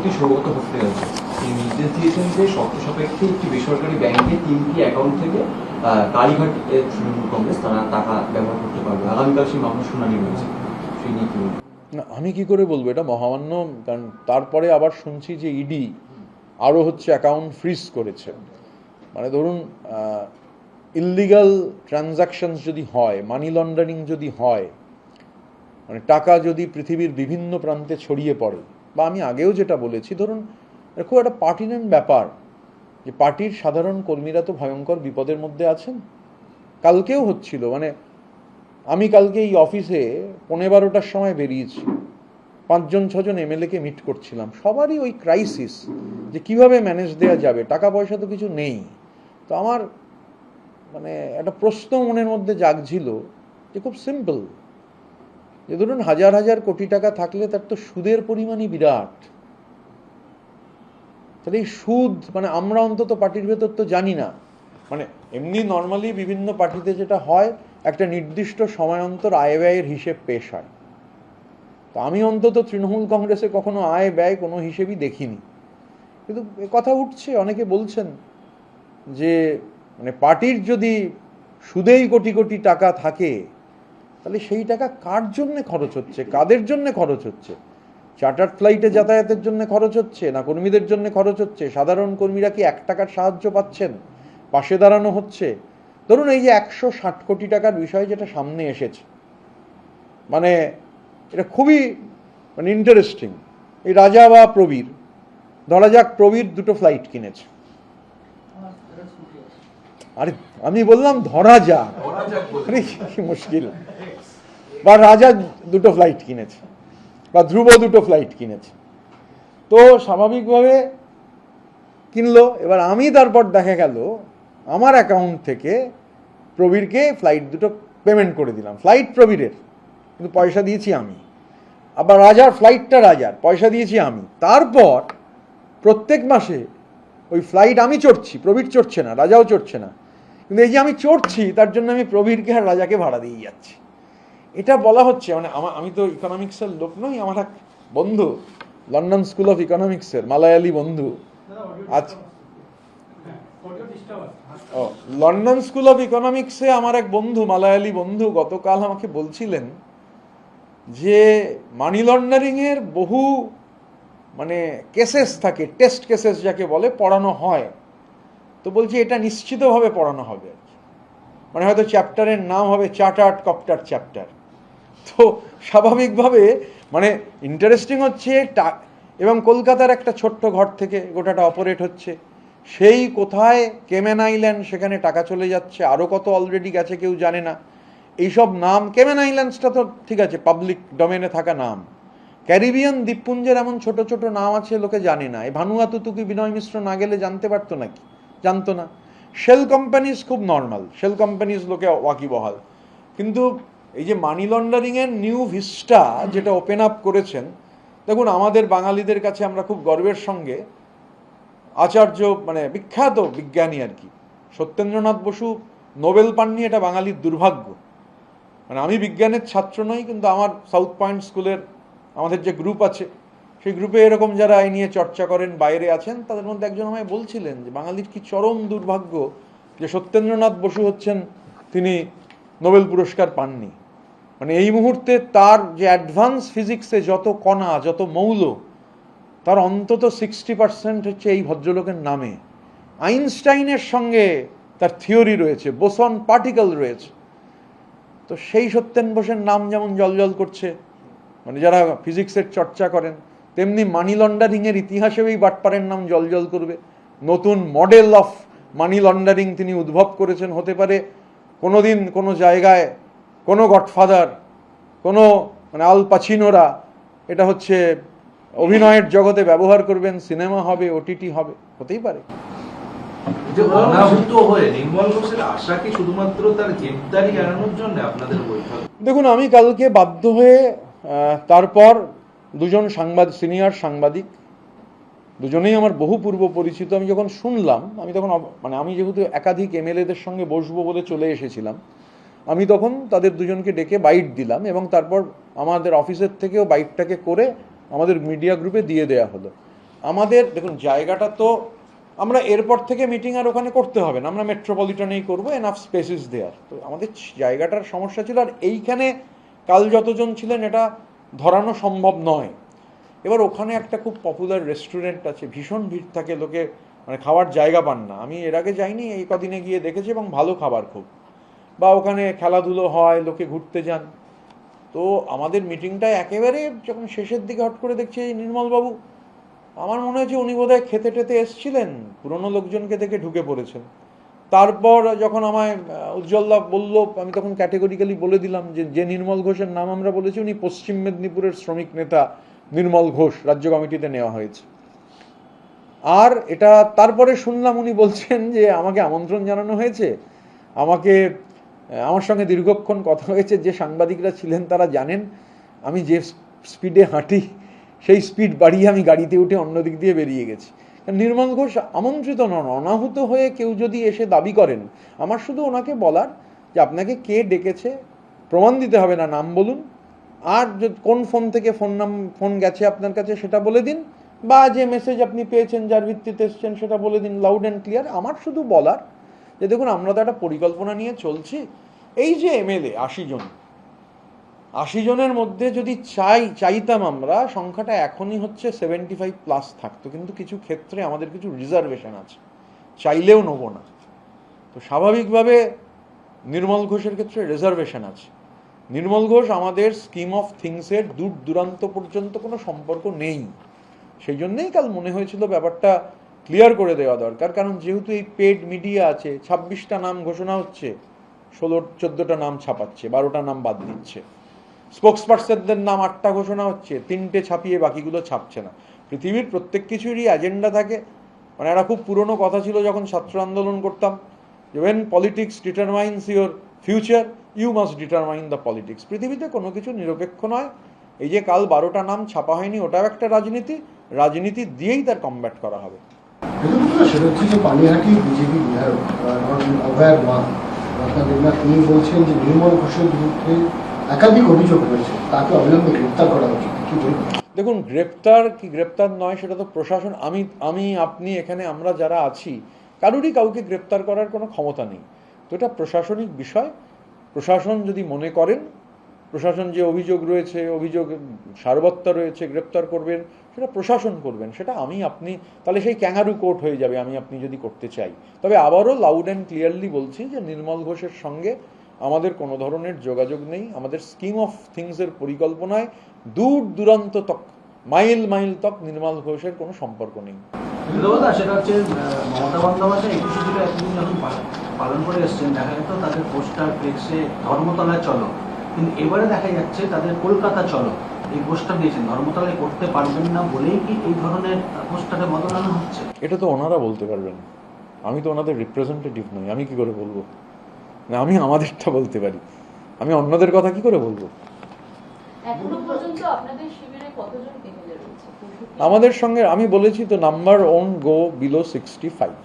বিচারপতি সৌগত ভট্টাচার্য আছে, তিনি নির্দেশ দিয়েছেন যে শর্ত সাপেক্ষে একটি বেসরকারি ব্যাংকে 3টি অ্যাকাউন্ট থেকে কালীঘাট তৃণমূল কংগ্রেস তারা টাকা ব্যবহার করতে পারবে। আগামীকাল সেই মামলার শুনানি রয়েছে, সেই নিয়ে কি বলবো? না, আমি কি করে বলবো, এটা মহামান্য। কারণ তারপরে আবার শুনছি যে ইডি আরও অ্যাকাউন্ট ফ্রিজ করেছে। মানে ধরুন, ইললিগাল ট্রানজাকশনস যদি হয়, মানি লন্ডারিং যদি হয়, মানে টাকা যদি পৃথিবীর বিভিন্ন প্রান্তে ছড়িয়ে পড়ে, বা আমি আগেও যেটা বলেছি, ধরুন খুব একটা পার্টিনেন্ট ব্যাপার যে পার্টির সাধারণ কর্মীরা তো ভয়ঙ্কর বিপদের মধ্যে আছেন। কালকেও হচ্ছিল, মানে আমি কালকে এই অফিসে 11:15টার সময় বেরিয়েছি, 5-6জন এমএলএকে মিট করছিলাম, সবারই ওই ক্রাইসিস যে কিভাবে ম্যানেজ দেওয়া যাবে, টাকা পয়সা তো কিছু নেই। তো আমার মানে একটা প্রশ্ন মনের মধ্যে জাগছিল যে খুব সিম্পল, যে ধরুন হাজার হাজার কোটি টাকা থাকলে তার তো সুদের পরিমাণই বিরাট। তাহলে এই সুদ, মানে আমরা অন্তত পার্টির ভেতর তো জানি না, মানে এমনি নর্মালি বিভিন্ন পার্টিতে যেটা হয়, একটা নির্দিষ্ট সময় অন্তর আয় ব্যয়ের হিসেব পেশ হয়। তো আমি অন্তত তৃণমূল কংগ্রেসে কখনো আয় ব্যয় কোনো হিসেবই দেখিনি। কিন্তু কথা উঠছে, অনেকে বলছেন যে মানে পার্টির যদি সুদেই কোটি কোটি টাকা থাকে, তাহলে সেই টাকা কার জন্য খরচ হচ্ছে, কাদের জন্য খরচ হচ্ছে? চার্টার্ড ফ্লাইটে যাতায়াতের জন্য খরচ হচ্ছে, না কর্মীদের জন্য খরচ হচ্ছে? সাধারণ কর্মীরা কি 1 টাকার সাহায্য পাচ্ছেন? পাশে দাঁড়ানো হচ্ছে? ধরুন এই যে 160 কোটি টাকার বিষয় যেটা সামনে এসেছে, মানে এটা খুবই মানে ইন্টারেস্টিং। এই রাজা বা প্রবীর, ধরা যাক প্রবীর 2টো ফ্লাইট কিনেছে। আরে আমি বললাম ধরা যাক, কি মুশকিল। বা রাজা 2টো ফ্লাইট কিনেছে, বা ধ্রুব 2টো ফ্লাইট কিনেছে। তো স্বাভাবিকভাবে কিনলো। এবার আমি তারপর দেখা গেল আমার অ্যাকাউন্ট থেকে প্রবীরকে ফ্লাইট 2টো পেমেন্ট করে দিলাম। ফ্লাইট প্রবীরের, কিন্তু পয়সা দিয়েছি আমি। আবার রাজার ফ্লাইটটা রাজার, পয়সা দিয়েছি আমি। তারপর প্রত্যেক মাসে ওই ফ্লাইট আমি চড়ছি, প্রবীর চড়ছে না, রাজাও চড়ছে না। কিন্তু এই যে আমি চড়ছি, তার জন্য আমি প্রবীরকে আর রাজাকে ভাড়া দিয়ে যাচ্ছি। এটা বলা হচ্ছে, মানে আমি তো ইকোনমিক্সের লোক নই, আমার এক বন্ধু লন্ডন স্কুল অফ ইকোনমিক্সের মালায়ালি বন্ধু আচ্ছা, ও লন্ডন স্কুল অফ ইকোনমিক্সে আমার এক বন্ধু, মালায়ালি বন্ধু, গতকাল আমাকে বলছিলেন যে মানি লন্ডারিং এর বহু মানে কেসেস থাকে, টেস্ট কেসেস যাকে বলে, পড়ানো হয়। তো বলছি এটা নিশ্চিতভাবে পড়ানো হবে, মানে হয়তো চ্যাপ্টারের নাম হবে চার্টার্ড কপ্টার চ্যাপ্টার। তো স্বাভাবিকভাবে মানে ইন্টারেস্টিং হচ্ছে, এবং কলকাতার একটা ছোট্ট ঘর থেকে গোটাটা অপারেট হচ্ছে। সেই কোথায় কেমেন আইল্যান্ড, সেখানে টাকা চলে যাচ্ছে, আরও কত অলরেডি গেছে কেউ জানে না। এইসব নাম, কেমেন আইল্যান্ডসটা তো ঠিক আছে, পাবলিক ডোমেনে থাকা নাম। ক্যারিবিয়ান দ্বীপপুঞ্জের এমন ছোট ছোট নাম আছে, লোকে জানে না। এই ভানুয়াতুতু কি বিনয় মিশ্র না গেলে জানতে পারতো নাকি? জানতো না। শেল কোম্পানিজ খুব নর্মাল, শেল কোম্পানিজ লোকে ওয়াকিবহাল। কিন্তু এই যে মানি লন্ডারিংয়ের নিউ ভিস্টা যেটা ওপেন আপ করেছেন, দেখুন আমাদের বাঙালিদের কাছে আমরা খুব গর্বের সঙ্গে আচার্য, মানে বিখ্যাত বিজ্ঞানী আর কি, সত্যেন্দ্রনাথ বসু নোবেল পাননি, এটা বাঙালির দুর্ভাগ্য। মানে আমি বিজ্ঞানের ছাত্র নই, কিন্তু আমার সাউথ পয়েন্ট স্কুলের আমাদের যে গ্রুপ আছে, সেই গ্রুপে এরকম যারা এই নিয়ে চর্চা করেন, বাইরে আছেন, তাদের মধ্যে একজন আমায় বলছিলেন যে বাঙালির কি চরম দুর্ভাগ্য যে সত্যেন্দ্রনাথ বসু হচ্ছেন, তিনি নোবেল পুরস্কার পাননি। মানে এই মুহূর্তে তার যে অ্যাডভান্স ফিজিক্সে যত কণা, যত মৌল, তার অন্তত 60% হচ্ছে এই ভদ্রলোকের নামে। আইনস্টাইনের সঙ্গে তার থিওরি রয়েছে, বোসন পার্টিকেল রয়েছে। তো সেই সত্যেন বোসের নাম যেমন জলজল করছে, মানে যারা ফিজিক্সের চর্চা করেন, তেমনি মানি লন্ডারিংয়ের ইতিহাসেও এই বাটপারের নাম জলজল করবে। নতুন মডেল অফ মানি লন্ডারিং তিনি উদ্ভব করেছেন। হতে পারে কোনোদিন কোনো জায়গায় কোনো গডফাদার, কোনো মানে আল পাচিনোরা এটা হচ্ছে অভিনয়ের জগতে ব্যবহার করবেন, সিনেমা হবে, ওটিটি হবে, হতেই পারে। দেখুন আমি কালকে বাধ্য হয়ে তারপর দুজন সিনিয়র সাংবাদিক, দুজনেই আমার বহু পূর্ব পরিচিত, আমি যখন শুনলাম, আমি তখন মানে আমি যেহেতু একাধিক এমএলএদের সঙ্গে বসবো বলে চলে এসেছিলাম, আমি তখন তাদের দুজনকে ডেকে বাইট দিলাম, এবং তারপর আমাদের অফিসের থেকেও বাইটটাকে করে আমাদের মিডিয়া গ্রুপে দিয়ে দেয়া হলো। আমাদের দেখুন জায়গাটা তো আমরা এরপর থেকে মিটিং আর ওখানে করতে হবে না, আমরা মেট্রোপলিটনেই করবো, এনাফ স্পেস ইজ দেয়ার। তো আমাদের জায়গাটার সমস্যা ছিল, আর এইখানে কাল যতজন ছিলেন এটা ধরানো সম্ভব নয়। এবার ওখানে একটা খুব পপুলার রেস্টুরেন্ট আছে, ভীষণ ভিড় থাকে, লোকে মানে খাওয়ার জায়গা পান না। আমি এর আগে যাইনি, এই কদিনে গিয়ে দেখেছি, এবং ভালো খাবার খুব, বা ওখানে খেলাধুলো হয়, লোকে ঘুরতে যান। তো আমাদের মিটিংটায় একেবারে যখন শেষের দিকে হট করে দেখছি এই নির্মলবাবু, আমার মনে হয়েছে উনি বোধহয় খেতে টেতে এসছিলেন, পুরনো লোকজনকে দেখে ঢুকে পড়েছেন। তারপর যখন আমায় উজ্জ্বলদা বলল, আমি তখন ক্যাটেগরিক্যালি বলে দিলাম যে নির্মল ঘোষের নাম আমরা বলেছি, উনি পশ্চিম মেদিনীপুরের শ্রমিক নেতা নির্মল ঘোষ, রাজ্য কমিটিতে নেওয়া হয়েছে। আর এটা তারপরে শুনলাম উনি বলছেন যে আমাকে আমন্ত্রণ জানানো হয়েছে, আমার সঙ্গে দীর্ঘক্ষণ কথা হয়েছে, যে সাংবাদিকরা ছিলেন তারা জানেন আমি যে স্পিডে হাঁটি সেই স্পিড বাড়িয়ে আমি গাড়িতে উঠে অন্য দিক দিয়ে বেরিয়ে গেছি। নির্মল ঘোষ আমন্ত্রিত নন, অনাহুত হয়ে কেউ যদি এসে দাবি করেন, আমার শুধু ওনাকে বলার যে আপনাকে কে ডেকেছে প্রমাণ দিতে হবে না, নাম বলুন, আর কোন ফোন থেকে ফোন গেছে আপনার কাছে সেটা বলে দিন, বা যে মেসেজ আপনি পেয়েছেন যার ভিত্তিতে এসছেন সেটা বলে দিন, লাউড অ্যান্ড ক্লিয়ার। আমার শুধু বলার যে দেখুন আমরা তো একটা পরিকল্পনা নিয়ে চলছি, এই যে এমএলএ 80 জনের মধ্যে যদি চাইতাম আমরা, সংখ্যাটা এখনই হচ্ছে 75+ থাকতো, কিন্তু কিছু ক্ষেত্রে আমাদের কিছু রিজার্ভেশন আছে, চাইলেও নেবো না। তো স্বাভাবিকভাবে নির্মল ঘোষের ক্ষেত্রে রিজার্ভেশন আছে। নির্মল ঘোষ আমাদের স্কিম অফ থিংসের দূর দূরান্ত পর্যন্ত কোনো সম্পর্ক নেই। সেই জন্যেই কাল মনে হয়েছিল ব্যাপারটা ক্লিয়ার করে দেওয়া দরকার, কারণ যেহেতু এই পেড মিডিয়া আছে, 26টা নাম ঘোষণা হচ্ছে, 14টা নাম ছাপাচ্ছে, 12টা নাম বাদ দিচ্ছে, স্পোক্সপারসনদের নাম 8টা ঘোষণা হচ্ছে, 3টে ছাপিয়ে বাকিগুলো ছাপছে না। পৃথিবীর প্রত্যেক কিছুরই এজেন্ডা থাকে। মানে একটা খুব পুরনো কথা ছিল যখন ছাত্র আন্দোলন করতাম, যে when politics determines your future, you must determine the politics. পৃথিবীতে কোনো কিছু নিরপেক্ষ নয়। এই যে কাল 12টা নাম ছাপা হয়নি, ওটাও একটা রাজনীতি দিয়েই তার কমব্যাট করা হবে। সেটা হচ্ছে যে পানিহাটি বিজেপি বিধায়ক অভয়ের মা রত্না দেবনাথ, তিনি বলছেন যে নির্মল ঘোষের বিরুদ্ধে একাধিক অভিযোগ রয়েছে, তাকে অবিলম্বে গ্রেপ্তার করা উচিত। কি বলবেন? দেখুন, গ্রেপ্তার নয় সেটা তো প্রশাসন, আপনি এখানে আমরা যারা আছি কারুরই কাউকে গ্রেপ্তার করার কোনো ক্ষমতা নেই। তো এটা প্রশাসনিক বিষয়। প্রশাসন যদি মনে করেন, প্রশাসন যে অভিযোগ রয়েছে, অভিযোগ সারবত্তা রয়েছে, গ্রেপ্তার করবেন, সেটা প্রশাসন করবেন, সেটা আপনি তাহলে সেই ক্যাঙ্গারু কোর্ট হয়ে যাবে আপনি যদি করতে চাই। তবে আবারও লাউড অ্যান্ড ক্লিয়ারলি বলছি যে নির্মল ঘোষের সঙ্গে আমাদের কোনো ধরনের যোগাযোগ নেই। আমাদের স্কিম অফ থিংসের পরিকল্পনায় দূর দূরান্ত তক, মাইল তক নির্মল ঘোষের কোনো সম্পর্ক নেই। সেটা হচ্ছে মমতা বন্দ্যোপাধ্যায় 21শে জুলাই এতদিন যখন পালন করে এসছেন, দেখা যেত তাদের পোস্টার ফ্লেক্সে ধর্মতলায় চলো, কিন্তু এবারে দেখা যাচ্ছে তাদের কলকাতা চলো এই পোস্টার দিয়েছেন। ধর্মতলায় করতে পারবেন না বলেই কি এই ধরনের পোস্টারে বদলানো হচ্ছে? এটা তো ওনারা বলতে পারবেন, আমি তো ওনাদের রিপ্রেজেন্টেটিভ নই, আমি কি করে বলবো? না, আমি আমাদেরটা বলতে পারি, আমি অন্যদের কথা কি করে বলবো? এখনো পর্যন্ত আপনাদের শিবিরে কতজন এমএলএ রয়েছে? আমাদের সঙ্গে আমি বলেছি তো, নাম্বার ওন গো বিলো 65।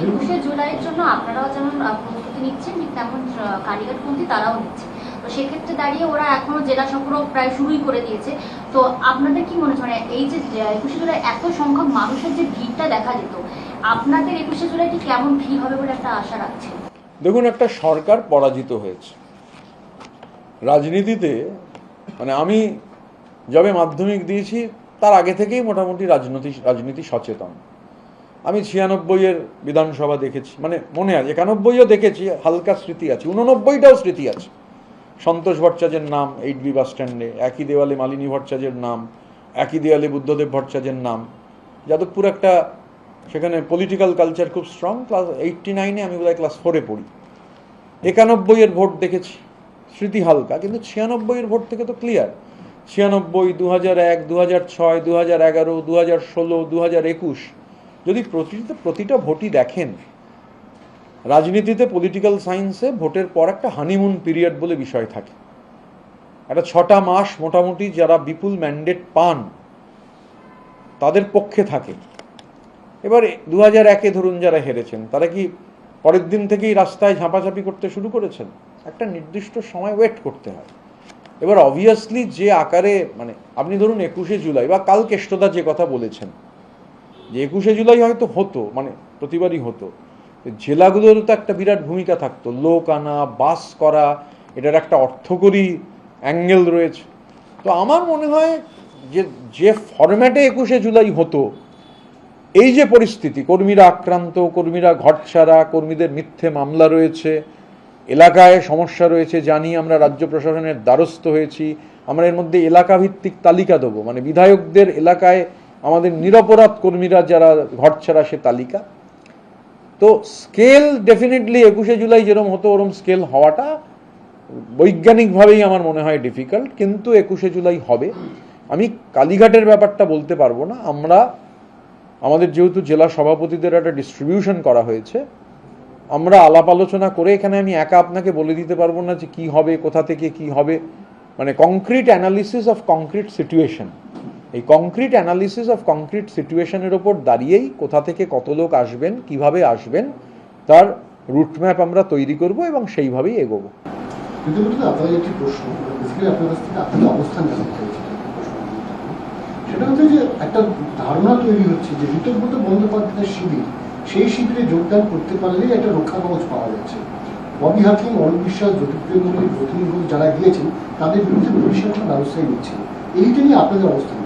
21শে জুলাইয়ের জন্য আপনারাও যেমন প্রস্তুতি নিচ্ছেন, ঠিক তেমন কালীঘাটপন্থী তারাও নিচ্ছে। তো সেক্ষেত্রে দাঁড়িয়ে ওরা এখনো জেলা সফর প্রায় শুরুই করে দিয়েছে। তো আপনাদের কি মনে হচ্ছে, মানে এই যে 21শে জুলাই এত সংখ্যক মানুষের যে ভিড়টা দেখা যেত, আপনাদের 21শে জুলাইটি কেমন ভিড় হবে বলে একটা আশা রাখছেন? দেখুন, একটা সরকার পরাজিত হয়েছে রাজনীতিতে। মানে আমি যবে মাধ্যমিক দিয়েছি তার আগে থেকেই মোটামুটি রাজনীতি সচেতন। আমি 96-এর বিধানসভা দেখেছি, মানে মনে আছে, 91-ও দেখেছি, হালকা স্মৃতি আছে, 89টাও স্মৃতি আছে। সন্তোষ ভট্টাচার্যের নাম 8B বাস স্ট্যান্ডে, একই দেওয়ালে মালিনী ভট্টাচার্যের নাম, একই দেওয়ালে বুদ্ধদেব ভট্টাচার্যের নাম। যাদবপুর একটা, সেখানে পলিটিক্যাল কালচার খুব স্ট্রং। ক্লাস 89-এ আমি বোধহয় ক্লাস 4-এ পড়ি। 91-এর ভোট দেখেছি, স্মৃতি হালকা, কিন্তু 96-এর ভোট থেকে তো ক্লিয়ার। 96, 2001, 2006, 2011, 2016, 2021, যদি প্রতিটা ভোটই দেখেন, রাজনীতিতে পলিটিক্যাল সায়েন্সে ভোটের পর একটা হানিমুন পিরিয়ড বলে বিষয় থাকে। একটা 6টা মাস মোটামুটি যারা বিপুল ম্যান্ডেট পান তাদের পক্ষে থাকে। এবার 2001-এ ধরুন যারা হেরেছেন, তারা কি পরের দিন থেকেই রাস্তায় ঝাঁপাঝাঁপি করতে শুরু করেছেন? একটা নির্দিষ্ট সময় ওয়েট করতে হয়। এবার অবভিয়াসলি যে আকারে মানে আপনি ধরুন 21শে জুলাই বা কাল কেষ্টদা যে কথা বলেছেন যে 21শে জুলাই হয়তো হতো, মানে প্রতিবারই হতো, জেলাগুলোরও তো একটা বিরাট ভূমিকা থাকতো, লোক আনা, বাস করা, এটার একটা অর্থকরী অ্যাঙ্গেল রয়েছে। তো আমার মনে হয় যে ফরম্যাটে 21শে জুলাই হতো, এই যে পরিস্থিতি, কর্মীরা আক্রান্ত, কর্মীরা ঘরছাড়া, কর্মীদের মিথ্যে মামলা রয়েছে, এলাকায় সমস্যা রয়েছে, জানি আমরা রাজ্য প্রশাসনের দ্বারস্থ হয়েছি, আমরা এর মধ্যে এলাকাভিত্তিক তালিকা দেবো, মানে বিধায়কদের এলাকায় আমাদের নিরপরাধ কর্মীরা যারা ঘরছাড়া সে তালিকা। তো স্কেল ডেফিনেটলি 21শে জুলাই যেরকম হতো ওরকম স্কেল হওয়াটা বৈজ্ঞানিকভাবেই আমার মনে হয় ডিফিকাল্ট, কিন্তু 21শে জুলাই হবে। আমি কালীঘাটের ব্যাপারটা বলতে পারবো না, আমাদের যেহেতু জেলা সভাপতিদের একটা ডিস্ট্রিবিউশন করা হয়েছে, আমরা আলাপ আলোচনা করে, এখানে আমি একা আপনাকে বলে দিতে পারবো না যে কি হবে, কোথা থেকে কি হবে, মানে concrete analysis of concrete situation, এই কংক্রিট অ্যানালিসিস অফ কংক্রিট সিচুয়েশনের ওপর দাঁড়িয়েই কোথা থেকে কত লোক আসবেন, কিভাবে আসবেন, তার রুটম্যাপ আমরা তৈরি করব এবং সেইভাবেই এগোবো। কিন্তু আপনাদের একটি প্রশ্ন, বেসিক্যালি আপনার কাছ থেকে আপনাদের অবস্থান জানতে চাইছি। সেটা হচ্ছে যে একটা ধারণা তৈরি হচ্ছে যে ঋতব্রত বন্দ্যোপাধ্যায়ের শিবির, সেই শিবিরে যোগদান করতে পারলেই একটা রক্ষা কবচ পাওয়া যাচ্ছে। ববি হাকিম, অরূপ বিশ্বাস, জ্যোতিপ্রিয় মল্লিক, রতনী ঘোষ যারা গিয়েছেন তাদের বিরুদ্ধে পুলিশের কোনো ব্যবস্থাই নিচ্ছে, এইটা নিয়ে আপনাদের অবস্থান?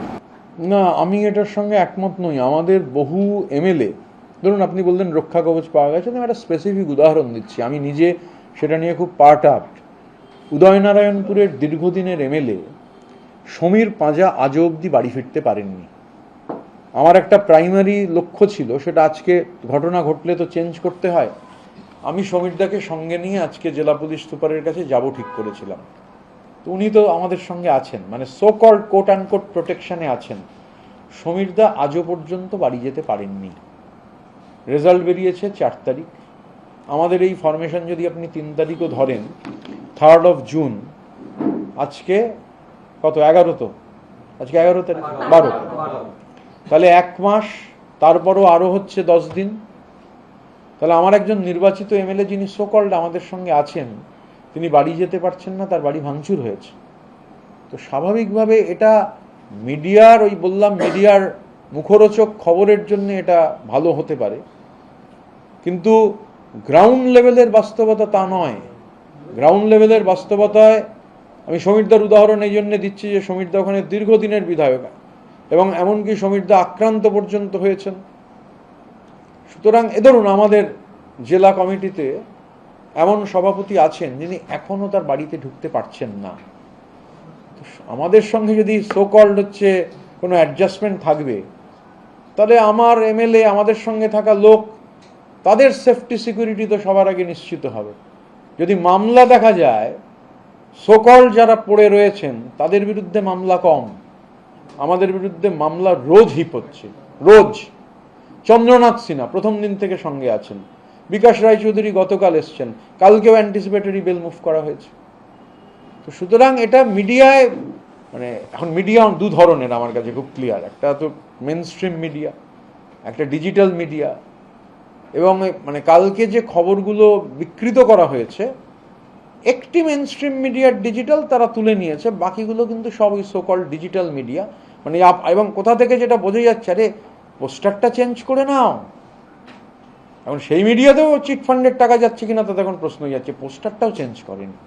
না, আমি এটার সঙ্গে একমত নই। আমাদের বহু এমএলএ, ধরুন আপনি বললেন রক্ষা কবচ পাওয়া গেছে, আমি একটা স্পেসিফিক উদাহরণ দিচ্ছি, আমি নিজে সেটা নিয়ে খুব পার্ট আপ। উদয়নারায়ণপুরের দীর্ঘদিনের এমএলএ সমীর পাঁজা আজও অবধি বাড়ি ফিরতে পারেননি। আমার একটা প্রাইমারি লক্ষ্য ছিল, সেটা আজকে ঘটনা ঘটলে তো চেঞ্জ করতে হয়, আমি সমীরদাকে সঙ্গে নিয়ে আজকে জেলা পুলিশ সুপারের কাছে যাব ঠিক করেছিলাম। তো উনি তো আমাদের সঙ্গে আছেন, মানে so called quote and quote প্রোটেকশনে আছেন। সমীরদা আজও পর্যন্ত বাড়ি যেতে পারেননি। রেজাল্ট বেরিয়েছে 4 তারিখ, আমাদের এই ফরমেশন যদি আপনি 3 তারিখও ধরেন, 3rd জুন, আজকে কত, 11 তো, আজকে 11 তারিখ, 12, তাহলে 1 মাস, তারপরও আরও হচ্ছে 10 দিন। তাহলে আমার একজন নির্বাচিত এমএলএ যিনি সো কল্ড আমাদের সঙ্গে আছেন, তিনি বাড়ি যেতে পারছেন না, তার বাড়ি ভাঙচুর হয়েছে। তো স্বাভাবিকভাবে এটা মিডিয়ার, ওই বললাম মিডিয়ার মুখরোচক খবরের জন্য এটা ভালো হতে পারে, কিন্তু গ্রাউন্ড লেভেলের বাস্তবতা তা নয়। গ্রাউন্ড লেভেলের বাস্তবতায় আমি সমীরদার উদাহরণ এই জন্য দিচ্ছি যে সমীরদা ওখানে দীর্ঘদিনের বিধায়ক এবং এমনকি সমীরদা আক্রান্ত পর্যন্ত হয়েছেন। সুতরাং ধরুন আমাদের জেলা কমিটিতে এমন সভাপতি আছেন যিনি এখনো তার বাড়িতে ঢুকতে পারছেন না। আমাদের সঙ্গে যদি সো কল্ড হচ্ছে কোনো অ্যাডজাস্টমেন্ট থাকবে, তাহলে আমার এমএলএ, আমাদের সঙ্গে থাকা লোক, তাদের সেফটি সিকিউরিটি তো সবার আগে নিশ্চিত হবে। যদি মামলা দেখা যায়, সো কল্ড যারা পড়ে রয়েছেন তাদের বিরুদ্ধে মামলা কম, আমাদের বিরুদ্ধে মামলা রোজ হিপ হচ্ছে, রোজ। চন্দ্রনাথ সিনহা প্রথম দিন থেকে সঙ্গে আছেন, বিকাশ রায়চৌধুরী গতকাল এসছেন, কালকেও অ্যান্টিসিপেটরি বেল মুভ করা হয়েছে। তো সুতরাং এটা মিডিয়ায়, মানে এখন মিডিয়া দু ধরনের আমার কাছে খুব ক্লিয়ার, একটা তো মেন স্ট্রিম মিডিয়া, একটা ডিজিটাল মিডিয়া। এবং মানে কালকে যে খবরগুলো বিকৃত করা হয়েছে, একটি মেন স্ট্রিম মিডিয়ার ডিজিটাল তারা তুলে নিয়েছে, বাকিগুলো কিন্তু সব ওই সো কল্ড ডিজিটাল মিডিয়া। মানে এবং কোথা থেকে যেটা বোঝা যাচ্ছে, আরে পোস্টারটা চেঞ্জ করে নাও। এখন সেই মিডিয়াতেও চিট ফান্ডের টাকা যাচ্ছে কিনা তাতে এখন প্রশ্ন যাচ্ছে, পোস্টারটাও চেঞ্জ করেনি,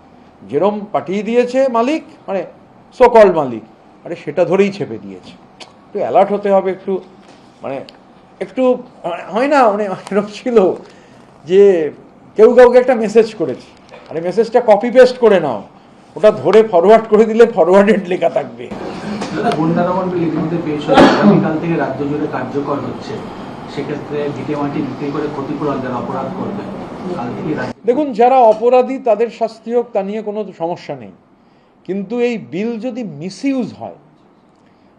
যেরম পাঠিয়ে দিয়েছে মালিক, মানে সো কল্ড মালিক, আরে সেটা ধরেই ছেপে দিয়েছে। একটু অ্যালার্ট হতে হবে, একটু মানে একটু হয় না, মানে এরকম ছিল যে কেউ কাউকে একটা মেসেজ করেছে, আরে মেসেজটা কপি পেস্ট করে নাও, ওটা ধরে ফরওয়ার্ড করে দিলে ফরওয়ার্ডেড লেখা থাকবে। গুন্ডা দমন বিল ইতিমধ্যে পেশ হয়েছে, আগামীকাল থেকে রাজ্য জুড়ে কার্যকর হচ্ছে, সেক্ষেত্রে ভিটে মাটি বিক্রি করে ক্ষতিপূরণ যারা অপরাধ করবে, কাল থেকে দেখুন, যারা অপরাধী তাদের শাস্তি হোক, তা নিয়ে কোনো সমস্যা নেই, কিন্তু এই বিল যদি মিসইউজ হয়,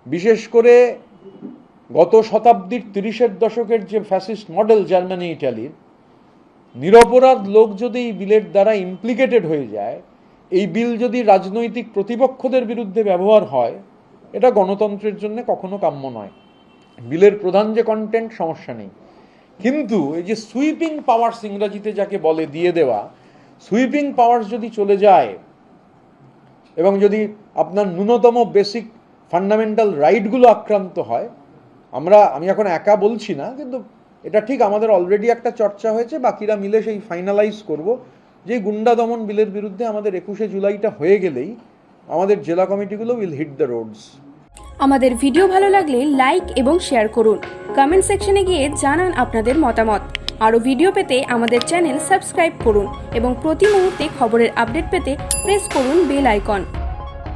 বিশেষ করে গত শতাব্দীর 30-এর দশকের যে ফ্যাসিস্ট মডেল জার্মানি ইটালির, নিরপরাধ লোক যদি এই বিলের দ্বারা ইমপ্লিকেটেড হয়ে যায়, এই বিল যদি রাজনৈতিক প্রতিপক্ষদের বিরুদ্ধে ব্যবহার হয়, এটা গণতন্ত্রের জন্য কখনো কাম্য নয়। বিলের প্রধান যে কন্টেন্ট, সমস্যা নেই, কিন্তু এই যে সুইপিং পাওয়ার্স ইংরাজিতে যাকে বলে দিয়ে দেওয়া, সুইপিং পাওয়ার্স যদি চলে যায় এবং যদি আপনার ন্যূনতম বেসিক ফান্ডামেন্টাল রাইটগুলো আক্রান্ত হয়, আমি এখন একা বলছি না, কিন্তু এটা ঠিক আমাদের অলরেডি একটা চর্চা হয়েছে, বাকিরা মিলে সেই ফাইনালাইজ করব যে গুন্ডা দমন বিলের বিরুদ্ধে আমাদের 21শে জুলাইটা হয়ে গেলেই আমাদের জেলা কমিটিগুলো উইল হিট দ্য রোডস। আমাদের ভিডিও ভালো লাগলে লাইক এবং শেয়ার করুন। কমেন্ট সেকশনে গিয়ে জানান আপনাদের মতামত। আরও ভিডিও পেতে আমাদের চ্যানেল সাবস্ক্রাইব করুন এবং প্রতি মুহূর্তে খবরের আপডেট পেতে প্রেস করুন বেল আইকন।